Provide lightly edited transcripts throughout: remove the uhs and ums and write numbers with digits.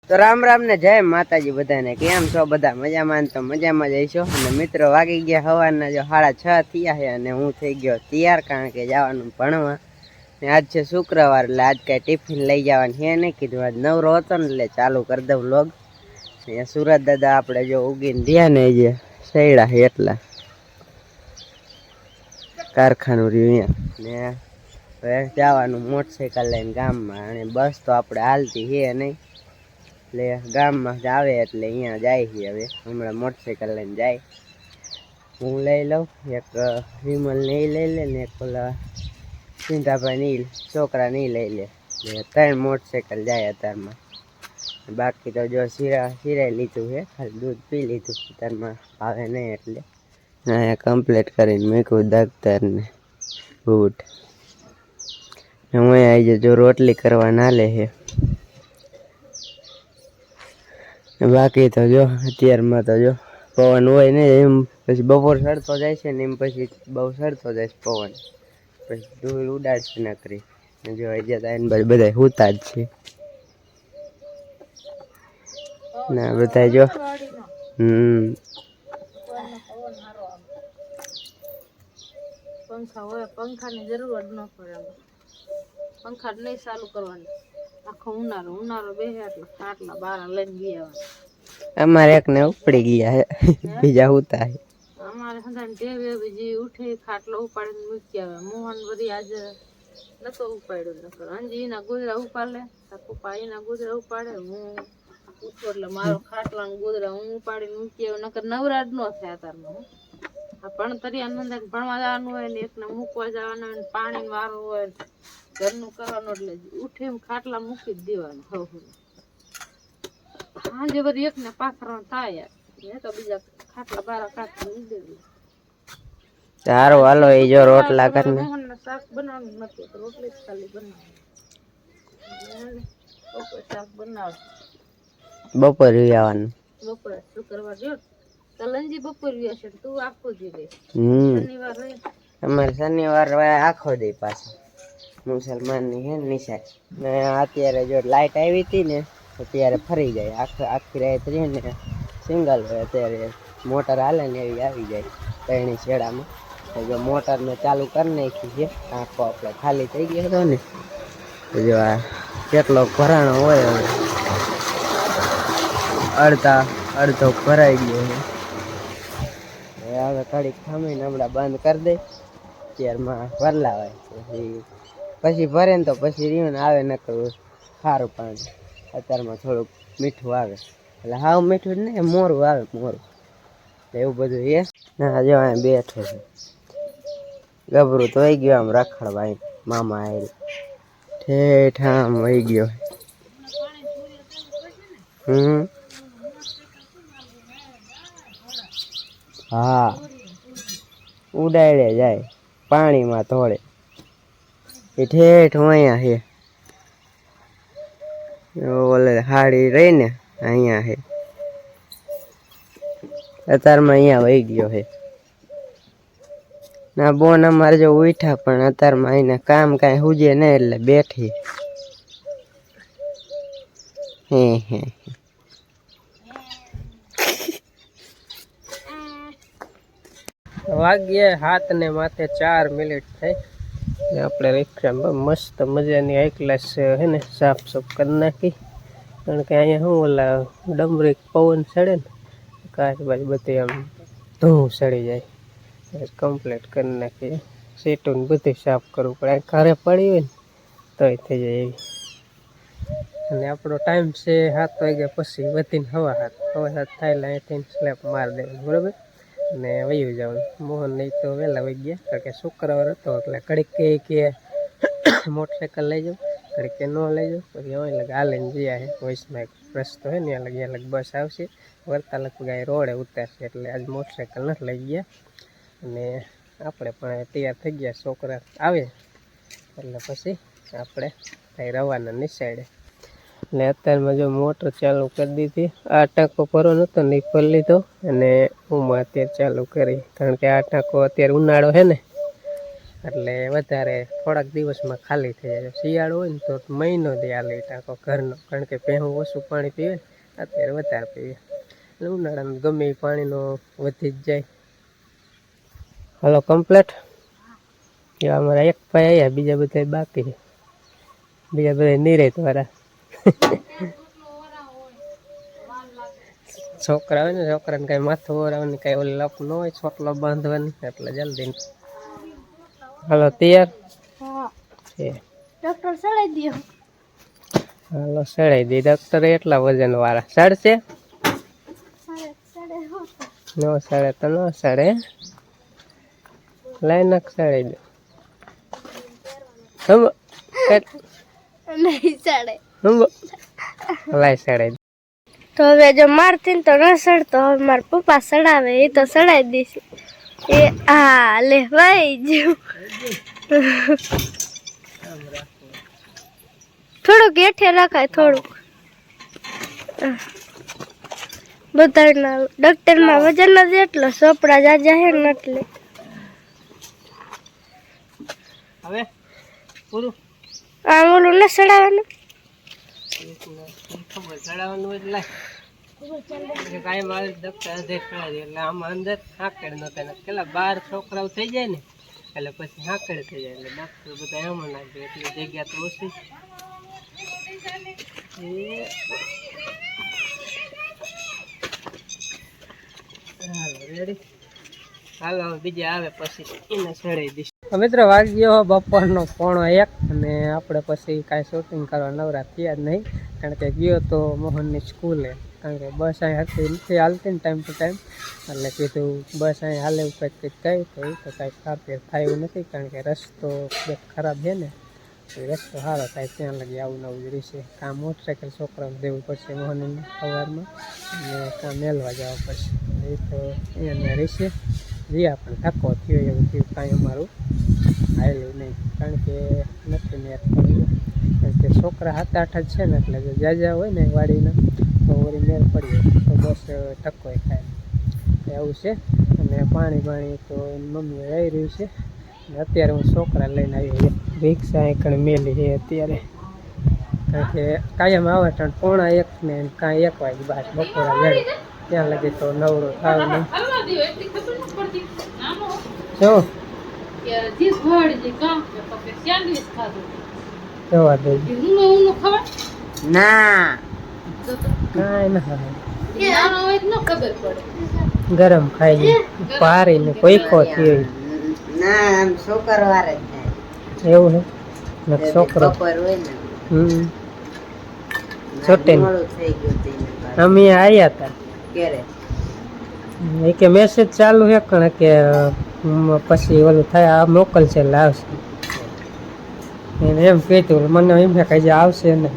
તો રામ રામ ને જય માતાજી બધાને. કેમ છો બધા? મજામાં? તો મજામાં જ હશો. અને મિત્રો વાગી ગયા સવારના જો 6:30 થયા છે અને હું થઈ ગયો તૈયાર, કારણ કે જવાનું ભણવા. ને આજ છે શુક્રવાર, એટલે આજ કાંઈ ટિફિન લઈ જવાનું છે નહીં. કીધું આજ નવરો હતો ને એટલે ચાલુ કરી દઉં વ્લોગ. અહીંયા સુરત દાદા આપણે જો ઉગીને રહ્યા ને જે સૈડા છે એટલા કારખાનું રહ્યું અહીંયા. ને હવે જવાનું મોટરસાઇકલ લઈને ગામમાં, અને બસ તો આપણે હાલતી છે નહીં, એટલે ગામમાં આવે એટલે અહીંયા જાય છે. હવે હમણાં મોટરસાઇકલ લઈને જાય. હું લઈ લઉં, એક વિમલને એ લઈ લે ને એક ઓલા સિંધાભાઈ ની છોકરા નહીં લઈ લે. 3 મોટરસાઇકલ જાય અત્યારમાં. બાકી તો જો સિરાઈ લીધું છે, ખાલી દૂધ પી લીધું. અત્યારમાં આવે નહીં એટલે અહીંયા કમ્પ્લીટ કરીને મૂક્યું દફતર ને બૂટ. હું આવી જો રોટલી કરવા ના લે છે. બાકી તો જો અત્યારમાં તો જો પવન હોય ને એમ, પછી બપોર સડતો જાય છે ને એમ, પછી બહુ સડતો જાય છે પવન, પછી ધૂળ ઉડાડશે નકરી. જો અહીંયા બધા હુતા જ છે ના બધા જો. પંખા હોય, પંખાની જરૂર ન પડે. પંખા નહીં ચાલુ કરવાની. આખો ઉનાળો બેસે એટલે આટલા 12 લઈને ગયા. અમારે એક ને ઉપડી ગયા બીજા હુતા છે. અમારે સંધાને ટેવે બીજી ઉઠે ખાટલો ઉપાડીને મૂકી આવે. મોહન બધી આજે નતો ઉપાડ્યો. નકર અંજીના ગોદરા ઉપાડે, પપ્પા એના ગોદરા ઉપાડે, હું ઉઠો એટલે મારો ખાટલા ને ગોદરા હું ઉપાડીને મૂકી આવે. નકર નવરાજ ન થાય તારમાં. આ ભણતરિયા નંદન ભણવા જવાનું હોય ને એકને મૂકવા જવાનું હોય ને પાણી વારો હોય ઘરનું કરવાનું, એટલે ઉઠે એમ ખાટલા મૂકી જ દેવાનું. સાંજે બધી એકને પાથરણ થાય યાર, તો બીજા ખાટલા બારા કાઢી દેવું. સારું હાલો, એ જો રોટલા કરીને શાક બનાવવાનું નથી, રોટલી જ ખાલી બનાવવાની. શાક બનાવ બપોરે આવવાનું. બપોરે શુક્રવાર જો કલંજી બપોર છે, તું આખો દી રે. શનિવાર રહે અમારે શનિવાર આખો દી પાછા મુસલમાન ની હે નિશાળ ને. અત્યારે જો લાઈટ આવી હતી ને અત્યારે ફરી જાય. આખી રાત રહે ને સિંગલ હોય. અત્યારે મોટર હાલે ને એવી આવી જાય ત્રણેય શેડામાં. જો મોટરને ચાલુ કરી નાખી છે. આખો આપણે ખાલી થઈ ગયો હતો ને, જો આ કેટલો ભરાણો હોય. હવે અડધો ભરાઈ ગયો છે. હવે ઘડીક થામીને હમણાં બંધ કરી દે. ત્યારમાં વરલાવાય પછી ભરે ને તો પછી રીણ આવે ન કરવું સારું પાણી. અત્યારમાં થોડુંક મીઠું આવે, એટલે હાવ મીઠું જ નહીં, મોરું આવે મોરું, એવું બધું એ. ના જો અહીંયા બેઠો છે ગભરું તો વહી ગયો આમ રખડવા. મામા આવેલ ઠેઠ આમ વહી ગયો. હા ઉડાડે જાય પાણીમાં થોડે. એ ઠેઠ અહીંયા છે. ઓલે હાડી રહી ને અહીંયા છે. અત્યારમાં અહીંયા વહી ગયો છે. ના બોન અમારે જો ઉઠા, પણ અત્યારમાં એને કામ કાંઈ હુજે નહીં એટલે બેઠી. હે વાગ્યે 7 ને માથે 4 મિનિટ થઈ. આપણે રિક્ષામાં મસ્ત મજાની હાઈ ક્લાસ હે ને સાફ કરી નાખી, કારણ કે અહીંયા શું ઓલા ડમરીક પવન ચડે ને કાચ બાજ બધી આમ ધૂળ ચડી જાય. કમ્પ્લીટ કરી નાખી. સીટું ને બધું સાફ કરવું પડે. ઘરે પડી હોય ને તોય થઈ જાય એવી. અને આપણો ટાઈમ છે 7 વાગ્યા પછી વધીને 7:15 થાય એટલે અહીંથી સ્લેપ મારી દેવાનું, બરાબર. ને વયું જવાનું. મોહન નહીં તો વહેલા વહી ગયા, કારણ કે શુક્રવાર હતો એટલે ઘડીક કે મોટરસાઇકલ લઈ જાઉં, ઘડીક કે ન લઈ જાઉં. પછી અહીં લગ હાલીને ગયા છે. વોઇસમાં એક રસ્તો હોય ને ત્યાં લગ બસ આવશે, વરતા લગભગ અહીં રોડે ઉતારશે, એટલે આજ મોટરસાઇકલ નથી લઈ ગયા. અને આપણે પણ તૈયાર થઈ ગયા. છોકરા આવે એટલે પછી આપણે અહીં રવાના નિસાડે. એટલે અત્યારમાં જો મોટર ચાલુ કરી દીધી. આ ટાંકો ભરવાનો હતો ને ભરી લીધો, અને હું અત્યારે ચાલુ કરી, કારણ કે આ ટાંકો અત્યારે ઉનાળો છે ને એટલે વધારે થોડાક દિવસમાં ખાલી થઈ જાય. શિયાળો હોય ને તો મહિનો દે હાલે ટાંકો ઘરનો, કારણ કે ભેહું ઓછું પાણી પીવે, અત્યારે વધારે પીવે. એટલે ઉનાળામાં ગમે એ પાણીનો વધી જ જાય. હાલો કમ્પ્લેટ. અમારા એક ભાઈ આવ્યા, બીજા બધા બાકી છે. બીજા બધા નિરાત વાળા છોકરા હોય ને, છોકરાને કઈ માથું ઓરાવવાની કઈ ઓલી લપ ન હોય, છોટલો બાંધવાની, એટલે જલ્દી. હાલો તૈયાર છે. ડોક્ટર સડાઈ દો. હાલો સડાઈ દે. ડોક્ટર એટલા વજન વાળા સડશે? નો સડે તો નો સડે. લાઈન સડાઈ દે. નહીં સડે. લાઈ સડાઈ દે. તો હવે જો મારતી તો ન સડતો, હવે મારા પપ્પા સડાવે, એ તો સડાઈ દેશે. એ હા લે ભાઈ જો થોડુંક હેઠે રખાય, થોડુંક બધા ડોક્ટરમાં વજન જ એટલો, સોપડા જાજા હે ને એટલે. હવે પૂરું. આમ ઓલું ન સડાવવાનું, ખબર ચડાવવાનું એટલે કાંઈ મારે ડોક્ટર એટલે આમાં અંદર હાકડ ન થાય. પેલા 12 છોકરાઓ થઈ જાય ને એટલે પછી હાકડ થઈ જાય, એટલે ડોક્ટર બધા એમાં નાખે, એટલે જગ્યા તો ઓછી. રેડી. હાલો બીજા આવે પછી એને સડાઈ દઈશ. મિત્રો વાગ્યો બપોરનો 1:45 અને આપણે પછી કાંઈ શૂટિંગ કરવા નવરા થયા જ નહીં, કારણ કે ગયો તો મોહનની સ્કૂલે, કારણ કે બસ અહીં હતી નથી હાલતી ને ટાઈમ ટુ ટાઈમ, એટલે કીધું બસ અહીં હાલે ઉપર કંઈક ગઈ તો એ તો કાંઈ ખાતર થાય એવું નથી, કારણ કે રસ્તો ખરાબ છે ને, રસ્તો સારો થાય ત્યાં લગી આવું નવું જ રહેશે. કાં મોટરસાઇકલ છોકરાને દેવું પડશે મોહનને સવારમાં, અને કાં મેળવા જવા પડશે, એ તો અહીંયા રહેશે. જ્યાં પણ ધક્કો થયો એવું થયું, કાંઈ અમારું આવેલું નહીં, કારણ કે નથી મેર પડ્યું, કારણ કે છોકરા 7-8 જ છે ને, એટલે જો જાજા હોય ને વાડીના તો વળી મેર પડી તો બસ ધક્કો થાય એવું છે. અને પાણી તો એની મમ્મીએ રહી રહ્યું છે. અત્યારે હું છોકરા લઈને આવ્યો, રિક્ષા એકણ મેલી છે અત્યારે, કારણ કે કાયમ આવે તો 1:45 ને કાંઈ 1 વાગે બસ બપોરા વેળે, ત્યાં લગી તો નવરો થાવ નહીં. શું જવા દે ના કાંઈ ના ગરમ ખાઈ પારી ને કોઈકો થયો એવું હે છોકરો છોટે અમે આવ્યા હતા એ કે મેસેજ ચાલુ છે કણ કે પછી ઓલું થાય આ મોકલશે એટલે આવશે એને એમ કીધું. મને એમ કે કઈ આવશે ને,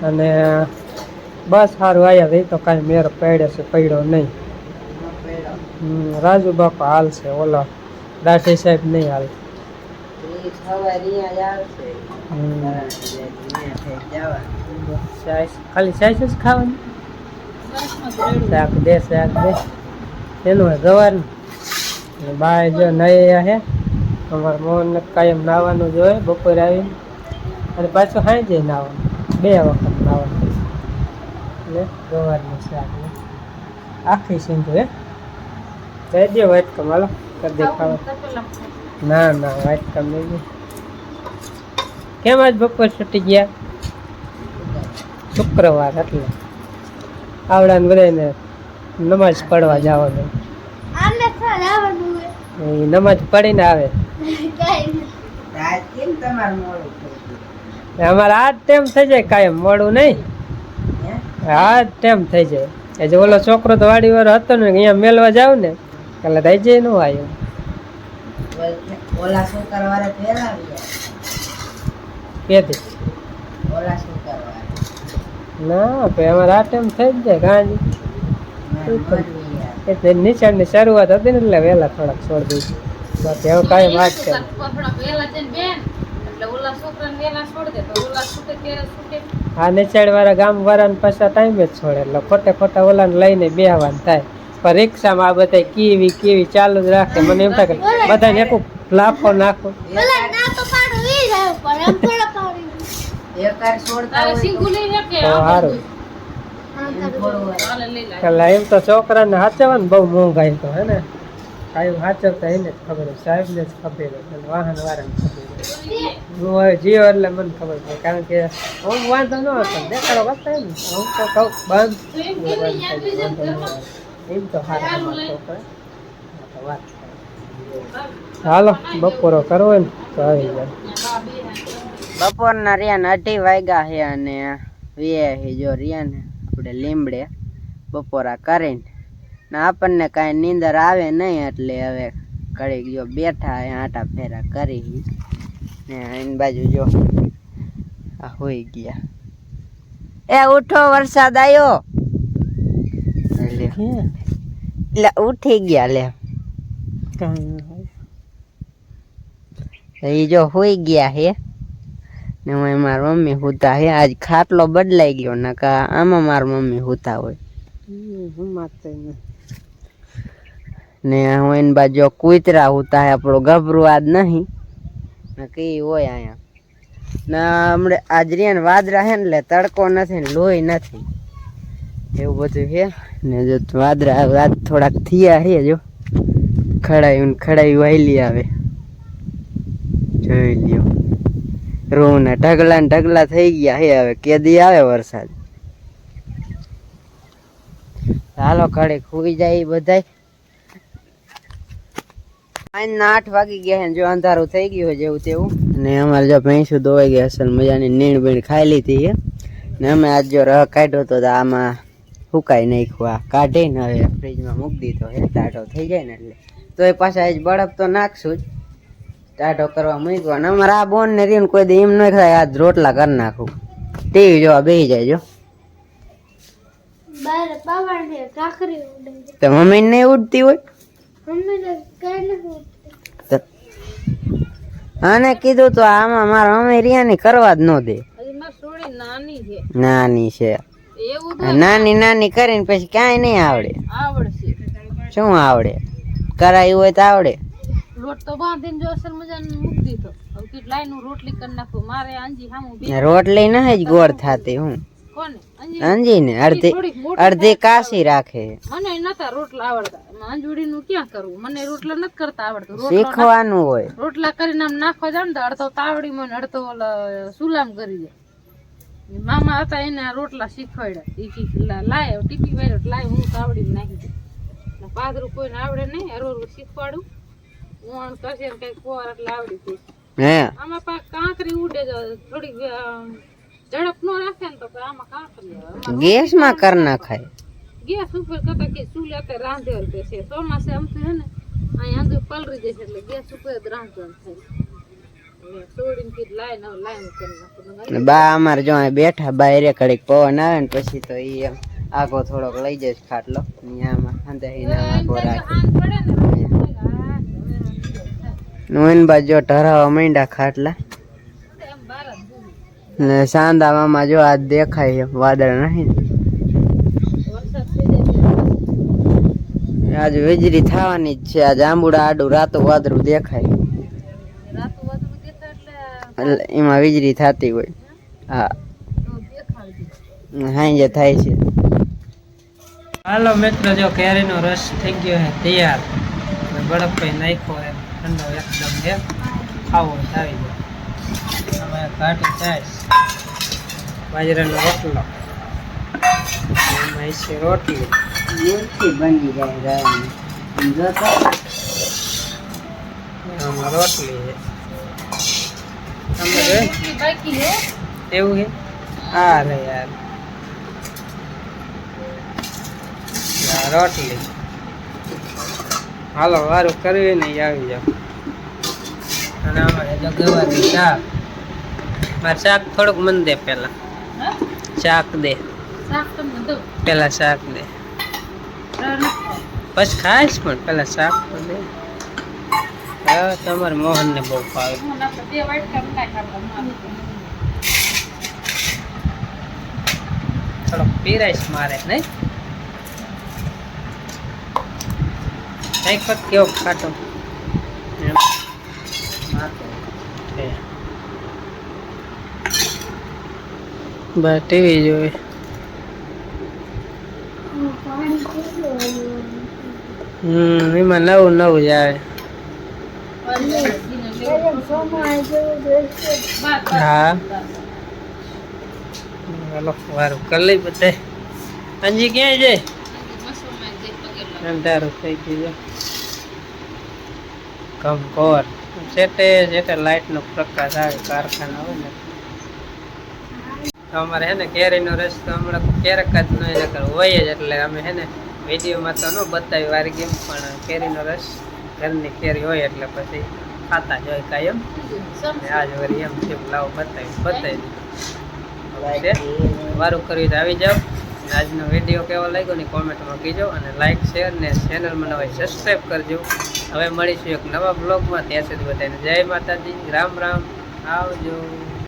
અને બસ સારું આવ્યા એ તો કાંઈ મેર પડ્યો નહીં. રાજુ બાપા હાલશે, ઓલો દાઠી સાહેબ નહીં હાલ. ખાલી સાઈસ જ ખાવાનું, શાક દે એનું ગવાનું. બાય જો નહીં હે અમારે મોહન કાયમ નાવાનું જ હોય, બપોરે આવીને અને પાછું સાંજે નાવાનું, 2 વખત નાવાનું. એટલે ગવારનું શાક આખી સિંધુ હે દઈ દે વાટકમ. હાલો કરી દે ખાવા. ના વાટકમ નહીં દે. કેમ આજ બપોર છૂટી ગયા? શુક્રવાર એટલે આવડાને બધાને નમાજ પડવા જવાનું. એ નમાજ પડીને આવે. અમારે આજ ટેમ થઈ જાય, કાયમ મોડું નહીં, આજ ટેમ થઈ જાય. એ જે ઓલો છોકરો તો વાડી વાળો હતો ને, અહીંયા મેળવા જાવ ને એટલે થઈ જાય નું આવ્યો. ના ભાઈ અમારે આ ટાઈમ થઈ જ જાય ગાંધી. એટલે નિશાળની શરૂઆત હતી ને એટલે વહેલા થોડાક છોડ દઈશું, બાકી હવે કાંઈ વાત છે. હા નિશાળ વાળા ગામ વાળાને પાછા ટાઈમે જ છોડે, એટલે ખોટા ઓલાને લઈને બેહવાનું થાય. પરીક્ષામાં આ બધા કેવી ચાલુ જ રાખે. મને એમ થાય કે બધાને એક લાફો નાખો. સારું એટલે એમ તો છોકરાને સાચવવાનું બહુ મોંઘાઈ તો હે ને. કાંઈ સાચવતા એને જ ખબર હોય, સાહેબને જ ખબર હોય, વાહન વાળાને ખબર હોય. હું હવે જીવ એટલે મને ખબર પડે, કારણ કે હું વાંધો ન હતો દેખાડો કરતા ને હું તો કહું બંધ એમ તો સારા છોકરા વાત. હાલો બપોરો કરવો ને તો આવી જાય. બપોરના રહ્યા 2:30 વાગ્યા છે અને જો રહ્યા ને આપણે લીમડે બપોરા કરીને ને આપણને કાંઈ નીંદર આવે નહીં એટલે હવે ઘડીક જો બેઠા આટા ફેરા કરી ને એની બાજુ જો આ હોઈ ગયા. એ ઉઠો વરસાદ આવ્યો એટલે ઉઠી ગયા લે. એ જો હોઈ ગયા હે ને હું મારા મમ્મી હુતા હે. આજ ખાટલો બદલાઈ ગયો નકા આમાં મારા મમ્મી હુતા હોય ને હું એની બાજુ કૂતરા હુતા હે. આપણો ગભરું આજ નહીં ને કઈ હોય અહીંયા ના હમણે આજ રિયાન વાદરા હે ને એટલે તડકો નથી ને લોહી નથી એવું બધું હે ને. જો વાદરા આજ થોડાક થયા હે જો ખડાયું વાયલી આવે જોઈ લ્યો. રૂ ને ઢગલા થઈ ગયા હે. હવે કેદી આવે વરસાદ. હાલો ઘડીક સુઈ જાય બધાય. 8 વાગી ગયા જો અંધારું થઈ ગયું હોય જેવું તેવું ને અમારે જો ભેંસું દોવાઈ ગયા અસલ મજાની નીણ બીણ ખાઈ લીધી છે ને અમે આજ જો રહ કાઢ્યો તો આમાં સુકાઈ નાખ્યું. આ કાઢીને હવે ફ્રીજમાં મૂકી દીધો હે ટાઢો થઈ જાય ને એટલે. તો એ પાછા આજ બરફ તો નાખશું જ ટાઢો કરવા મૂક્યો ને અમારે આ બોન ને રીને કોઈ દે એમ ન થાય આજ રોટલા કરી નાખું. ટીવી જોવા બેસી જાય જો તો મમ્મી ને ઉડતી હોય આને કીધું તો આમાં મારા મમ્મી રિયાની કરવા જ ન દે. નાની છે નાની કરીને પછી ક્યાંય નહીં આવડે. શું આવડે? કરાયું હોય તો આવડે. લોટ તો બાંધીને જો અસલ મજાનો મૂકી દીધો. હવે કેટલાય નું રોટલી કરી નાખું. મારે અંજી સામું રોટલી ન જ ગોળ થાતી. હું કોને અંજી ને અડધી કાશી રાખે. મને નતા રોટલા આવડતા. અંજુડી નું ક્યાં કરવું? મને રોટલા નથી કરતા આવડતું. શીખવાનું હોય. રોટલા કરીને આમ નાખવા જાવ ને તો અડધો તાવડી માં અડધો સુલામ કરી દે. મામા હતા એને રોટલા શીખવાડ્યા. લાય ટીપી વાળ્યો લાય હું તાવડી નાખી દઉં. પાદરું કોઈને આવડે નહીં. હરોરું શીખવાડું હું કરશે કઈ કોર એટલે આવડી ગઈ. આમાં પાક કાંકરી ઉડે થોડીક ઝડપ નો રાખે ને તો આમાં કાંકરી ગેસ માં કર નાખાય. ગેસ ઉપર કરતા કે ચૂલે રાંધે છે. ચોમાસે આમ તો હે ને અહીંયા આંધુ પલરી જશે એટલે ગેસ ઉપર જ રાંધવાનું થાય. બા અમારે જો બેઠા બાયરે કડીક પવન આવે ને પછી તો ઈ આગો થોડોક લઈ જાય ખાટલો બાજુ ઢરાવા માંડ્યા ખાટલા ને સાંદા મામા જો આ દેખાય વાદળ નહીં. આજ વીજળી થવાની જ છે. આજ આંબુડા આડું રાતો વાદળું દેખાય એમાં વીજળી થતી હોય. હા હાંજે થાય છે. હાલો મિત્રો જો કેરીનો રસ થઈ ગયો છે તૈયાર. બરફ પઈ નાખ્યો છે ઠંડો એકદમ છે. ખાવો આવી જાય. હવે ઘાટી થાય બાજરાનો રોટલો એમાં છે રોટલી બની જાય. આમાં રોટલી છે એવું છે. હા રે યાર રોટલી. હાલો વારું કરવી ને આવી જાવ. અને અમારે જો ગવારનું શાક. મારે શાક થોડુંક મન દે પેલા. શાક દે પેલા શાક દે પછી ખાઈશ પણ પેલા શાક તો દે. તમારે મોહન ને બહુ ભાવે. થોડોક પીરાઈશ મારે નહીં. એક વખત કેવો ખાટો એમ છે. બસ ટીવી જોવે. એમાં નવું નવું જ આવે. હા હાલો વારું કરી લઈ બધે. અંજી ક્યાંય જાય અંધારું થઈ ગયું કંકોર સેટે સેટે લાઈટ નો પ્રકાશ આવે કારખાના હોય ને તો અમારે હે ને કેરીનો રસ તો હમણાં ક્યારેક જ ન હોય જ એટલે અમે હે ને વિડીયોમાં તો ન બતાવી વારી ગેમ પણ કેરીનો રસ ઘરની કેરી હોય એટલે પછી ખાતા જ હોય કાયમ. આજ વળી એમ છે લાવો બતાવી વારું કર્યું તો આવી જાઓ. આજનો વિડીયો કેવો લાગ્યો ને કોમેન્ટમાં કીજો અને લાઈક શેર ને ચેનલમાં નવા સબસ્ક્રાઈબ કરજો. હવે મળીશું એક નવા બ્લોગમાં. ત્યાં સુધી બધાને જય માતાજી, રામ રામ, આવજો.